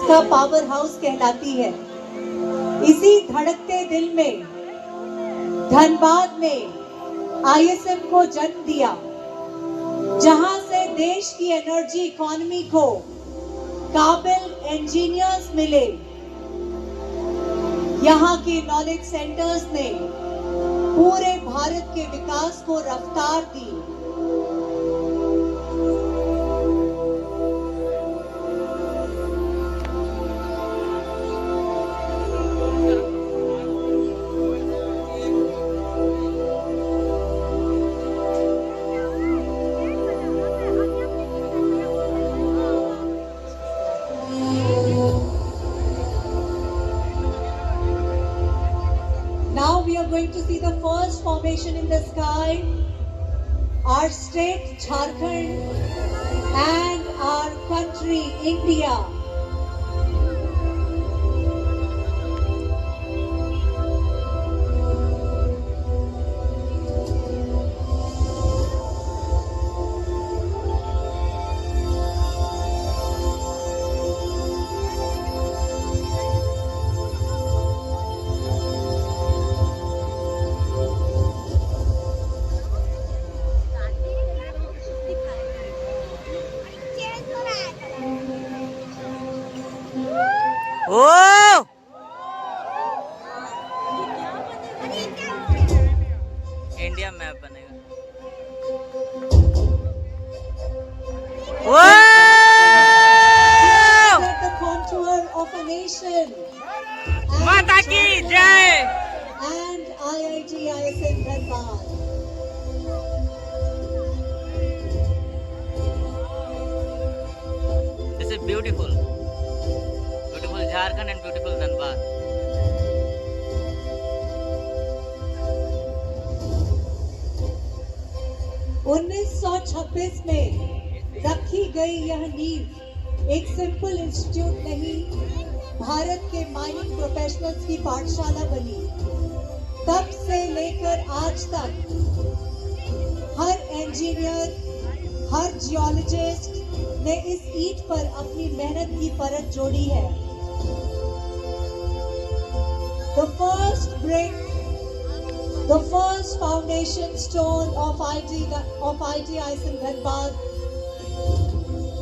का power house कहलाती है। इसी धड़कते दिल में धनबाद ने आईएसएम को जन्म दिया, जहां से देश की एनर्जी इकोनॉमी को काबिल इंजीनियर्स मिले। यहाँ के नॉलेज सेंटर्स ने पूरे भारत के विकास को रफ्तार दी। Now we are going to see the first formation in the sky. Our state Jharkhand and our country India. ओ इंडिया मैप बनेगा। ओ The contour of a nation. माता की जय। And IIT ISM Dhanbad. This is beautiful, beautiful Jharkhand and beautiful Dhanbad. उन्नीस 1926 में रखी गई यह नींव एक सिंपल इंस्टीट्यूट नहीं, भारत के माइनिंग प्रोफेशनल्स की पाठशाला बनी। तब से लेकर आज तक हर इंजीनियर, हर जियोलॉजिस्ट ने इस ईंट पर अपनी मेहनत की परत जोड़ी है। The first brick, the first foundation stone of IT ISM Dhanbad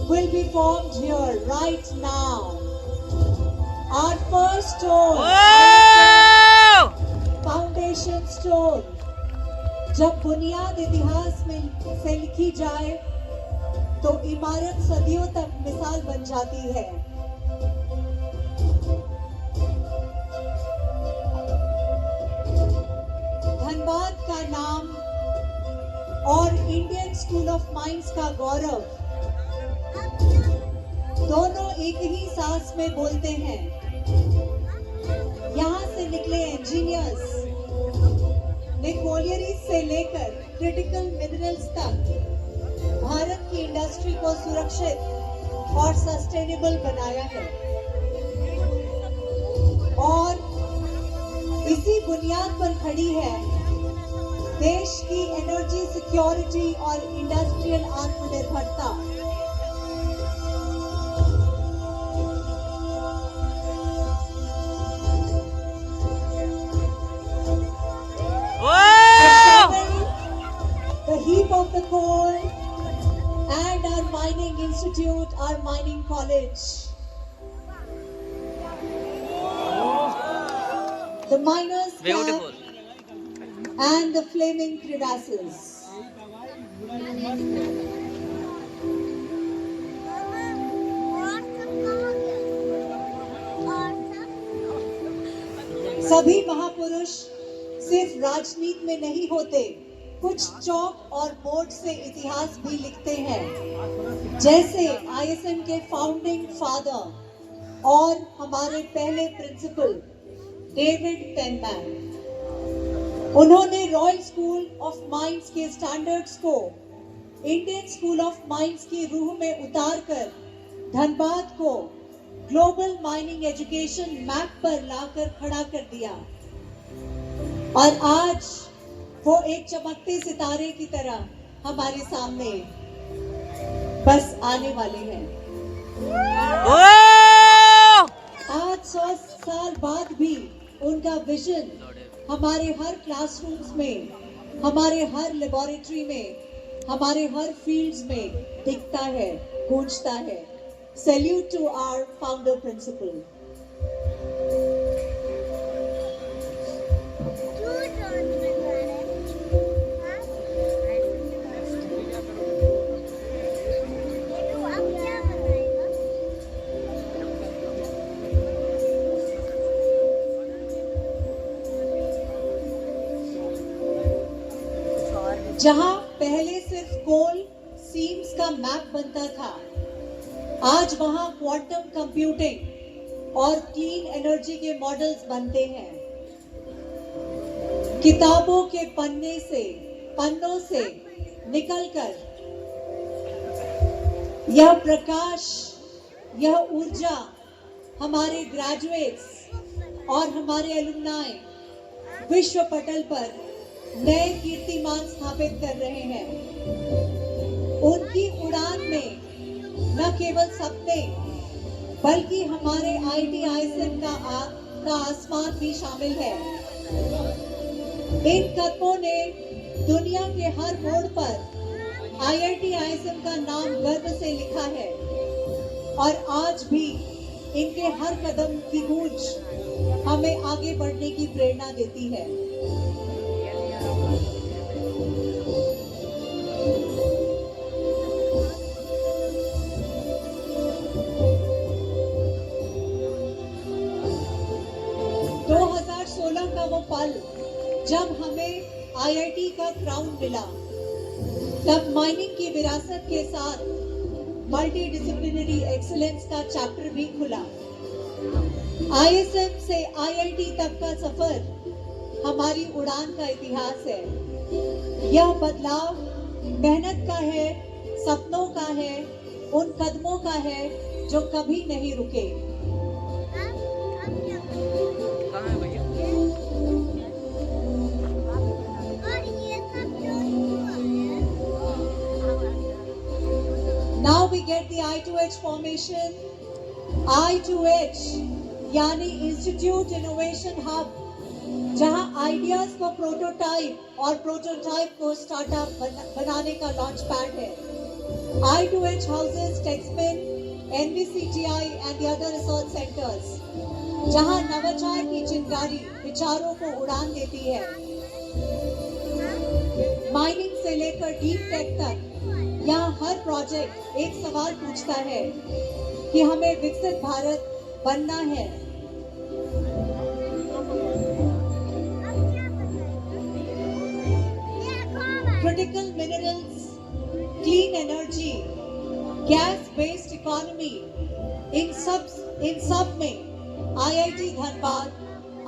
will be formed here right now. Our first stone, foundation stone, जब बुनियाद इतिहास में से लिखी जाए तो इमारत सदियों तक मिसाल बन जाती है। धनबाद का नाम और इंडियन स्कूल ऑफ माइंस का गौरव दोनों एक ही सांस में बोलते हैं। यहाँ से निकले इंजीनियर्स ने कोलियरीज से लेकर क्रिटिकल मिनरल्स तक भारत की इंडस्ट्री को सुरक्षित और सस्टेनेबल बनाया है। और इसी बुनियाद पर खड़ी है देश की एनर्जी सिक्योरिटी और इंडस्ट्रियल आत्मनिर्भरता। The heap of the coal and our mining institute, our mining college. The miners' Beautiful. camp and the flaming crevasses. सभी महापुरुष सिर्फ राजनीति में नहीं होते, कुछ चौक और बोर्ड से इतिहास भी लिखते हैं। जैसे आईएसएम के फाउंडिंग फादर और हमारे पहले प्रिंसिपल डेविड पेनमैन। उन्होंने रॉयल स्कूल ऑफ माइंस के स्टैंडर्ड्स को इंडियन स्कूल ऑफ माइंस की रूह में उतारकर धनबाद को ग्लोबल माइनिंग एजुकेशन मैप पर लाकर खड़ा कर दिया। और आज वो एक चमकते सितारे की तरह हमारे सामने बस आने वाले हैं। 100 साल बाद भी उनका विजन हमारे हर क्लासरूम्स में, हमारे हर लेबोरेटरी में, हमारे हर फील्ड्स में दिखता है, गूंजता है। Salute to our founder principal. जहां पहले सिर्फ कोल सीम्स का मैप बनता था, आज वहां क्वांटम कंप्यूटिंग और क्लीन एनर्जी के मॉडल्स बनते हैं। किताबों के पन्नों से निकलकर यह प्रकाश, यह ऊर्जा हमारे ग्रेजुएट्स और हमारे एलुमनाई विश्व पटल पर नए कीर्तिमान स्थापित कर रहे हैं। उनकी उड़ान में न केवल सपने बल्कि हमारे IIT ISM का आसमान भी शामिल है। इन कदमों ने दुनिया के हर मोड़ पर IIT ISM का नाम गर्व से लिखा है और आज भी इनके हर कदम की गूंज हमें आगे बढ़ने की प्रेरणा देती है। का वो पल जब हमें IIT का क्राउन मिला, तब माइनिंग की विरासत के साथ मल्टी डिसिप्लिनरी एक्सीलेंस का चैप्टर भी खुला। ISM से IIT तक का सफर हमारी उड़ान का इतिहास है। यह बदलाव मेहनत का है, सपनों का है, उन कदमों का है जो कभी नहीं रुके। Now we get the I2H formation. I2H यानी इंस्टीट्यूट इनोवेशन हब, जहां आइडियाज को प्रोटोटाइप और प्रोटोटाइप को स्टार्टअप बनाने का लॉन्च पैड है। I2H houses Techspin, NVCTI and the other research centers, जहां नवाचार की चिंगारी विचारों को उड़ान देती है। माइनिंग से लेकर डीप टेक तक यहाँ हर प्रोजेक्ट एक सवाल पूछता है कि हमें विकसित भारत बनना है। Critical minerals, clean energy, gas based economy, इन सब में IIT धनबाद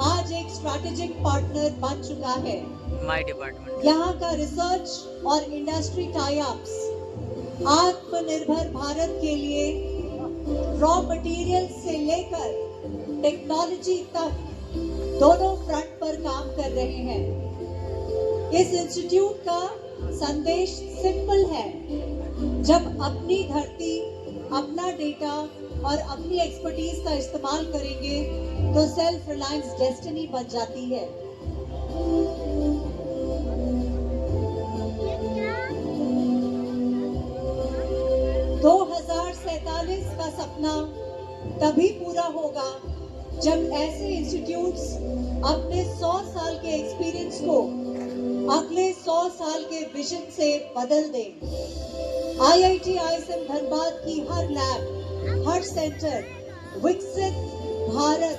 आज एक स्ट्रैटेजिक पार्टनर बन चुका है। माय डिपार्टमेंट यहाँ का रिसर्च और इंडस्ट्री टाई अप्स आत्मनिर्भर भारत के लिए रॉ मटेरियल से लेकर टेक्नोलॉजी तक दोनों फ्रंट पर काम कर रहे हैं। इस इंस्टीट्यूट का संदेश सिंपल है, जब अपनी धरती, अपना डेटा और अपनी एक्सपर्टीज का इस्तेमाल करेंगे तो सेल्फ रिलायंस डेस्टिनी बन जाती है। दो 2047 का सपना तभी पूरा होगा जब ऐसे इंस्टीट्यूट्स अपने 100 साल के एक्सपीरियंस को अगले 100 साल के विजन से बदल दें। IIT ISM धनबाद की हर लैब, हर सेंटर विकसित भारत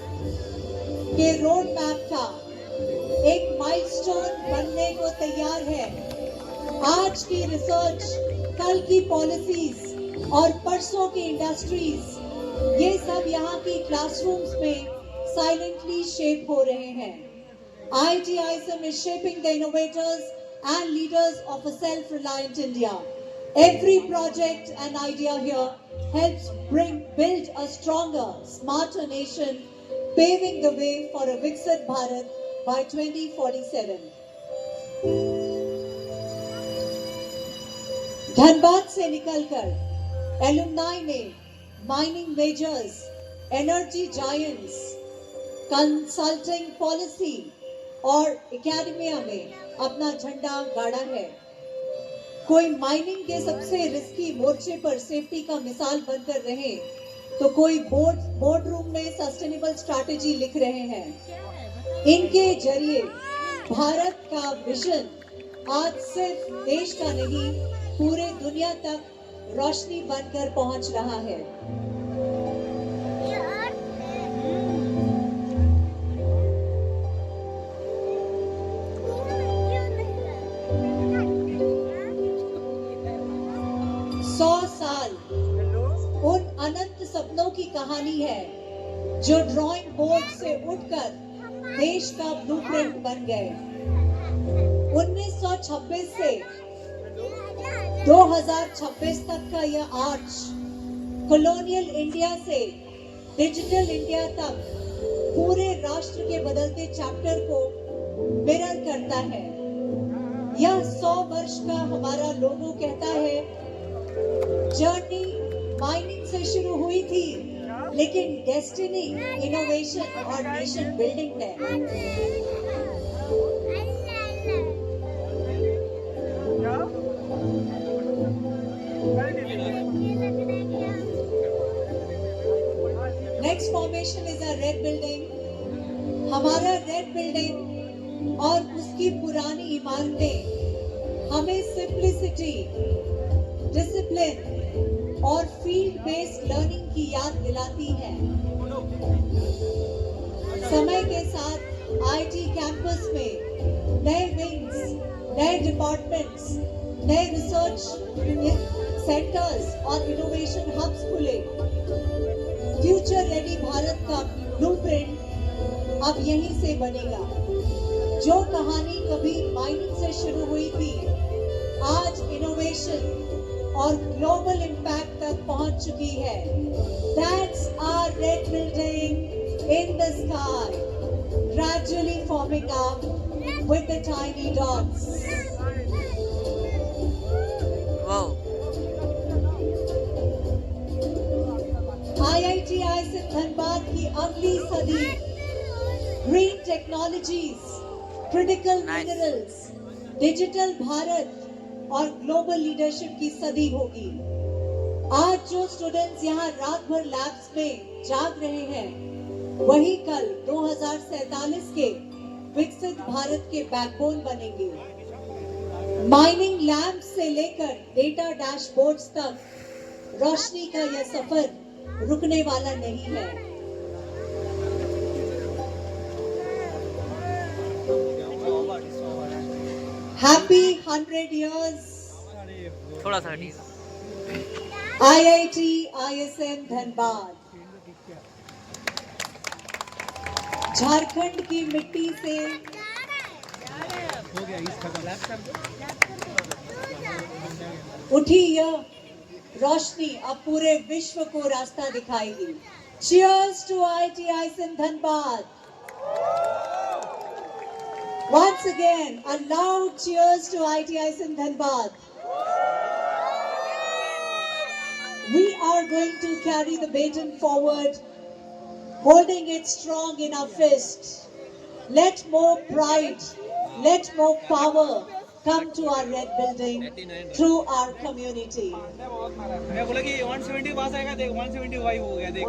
के रोड मैप का एक माइलस्टोन बनने को तैयार है। आज की रिसर्च, कल की पॉलिसीज और परसों की इंडस्ट्रीज, ये सब यहाँ की क्लासरूम्स में साइलेंटली शेप हो रहे हैं। IIT ISM is shaping the innovators and leaders of a self-reliant India. Every project and idea here helps build a stronger, smarter nation, paving the way for a Viksit Bharat by 2047. Dhanbad से निकलकर alumni ने mining measures, energy giants, consulting policy और academia में अपना झंडा गाड़ा है। कोई माइनिंग के सबसे रिस्की मोर्चे पर सेफ्टी का मिसाल बनकर रहे, तो कोई बोर्ड रूम में सस्टेनेबल स्ट्रैटेजी लिख रहे हैं। इनके जरिए भारत का विजन आज सिर्फ देश का नहीं, पूरे दुनिया तक रोशनी बनकर पहुंच रहा है। उन अनंत सपनों की कहानी है जो ड्राइंग बोर्ड से उठकर देश का ब्लूप्रिंट बन गए। 1926 से 2026 तक का यह आर्च कॉलोनियल इंडिया से डिजिटल इंडिया तक पूरे राष्ट्र के बदलते चैप्टर को मिरर करता है। यह 100 वर्ष का हमारा लोगो कहता है, जर्नी माइनिंग से शुरू हुई थी, लेकिन डेस्टिनी इनोवेशन और नेशन बिल्डिंग है। Next formation is a red building. हमारा रेड बिल्डिंग और उसकी पुरानी इमारतें हमें सिंप्लिसिटी, डिसिप्लिन और फील्ड बेस्ड लर्निंग की याद दिलाती है। समय के साथ आईटी कैंपस में नए विंग्स, नए डिपार्टमेंट्स, नए रिसर्च सेंटर्स और इनोवेशन हब्स खुले। फ्यूचर रेडी भारत का ब्लूप्रिंट अब यहीं से बनेगा। जो कहानी कभी माइनिंग से शुरू हुई थी, आज इनोवेशन और ग्लोबल इम्पैक्ट तक पहुंच चुकी है। That's our red building in the sky, gradually forming up with the tiny dots. Wow. IIT ISM Dhanbad की अगली सदी green technologies, critical minerals, digital Bharat और ग्लोबल लीडरशिप की सदी होगी। आज जो स्टूडेंट्स यहाँ रात भर लैब्स में जाग रहे हैं, वही कल 2047 के विकसित भारत के बैकबोन बनेंगे। माइनिंग लैंप से लेकर डेटा डैशबोर्ड्स तक रोशनी का यह सफर रुकने वाला नहीं है। Happy 100 years थोड़ा सा हटिए। IIT ISM Dhanbad. झारखंड की मिट्टी से उठी यह रोशनी अब पूरे विश्व को रास्ता दिखाएगी। Cheers to IIT ISM Dhanbad. Once again, a loud cheers to IIT ISM Dhanbad. We are going to carry the baton forward, holding it strong in our fist. Let more pride, let more power come to our red building through our community. मैं बोला कि 170 पास आएगा, देख 175 हो गया देख।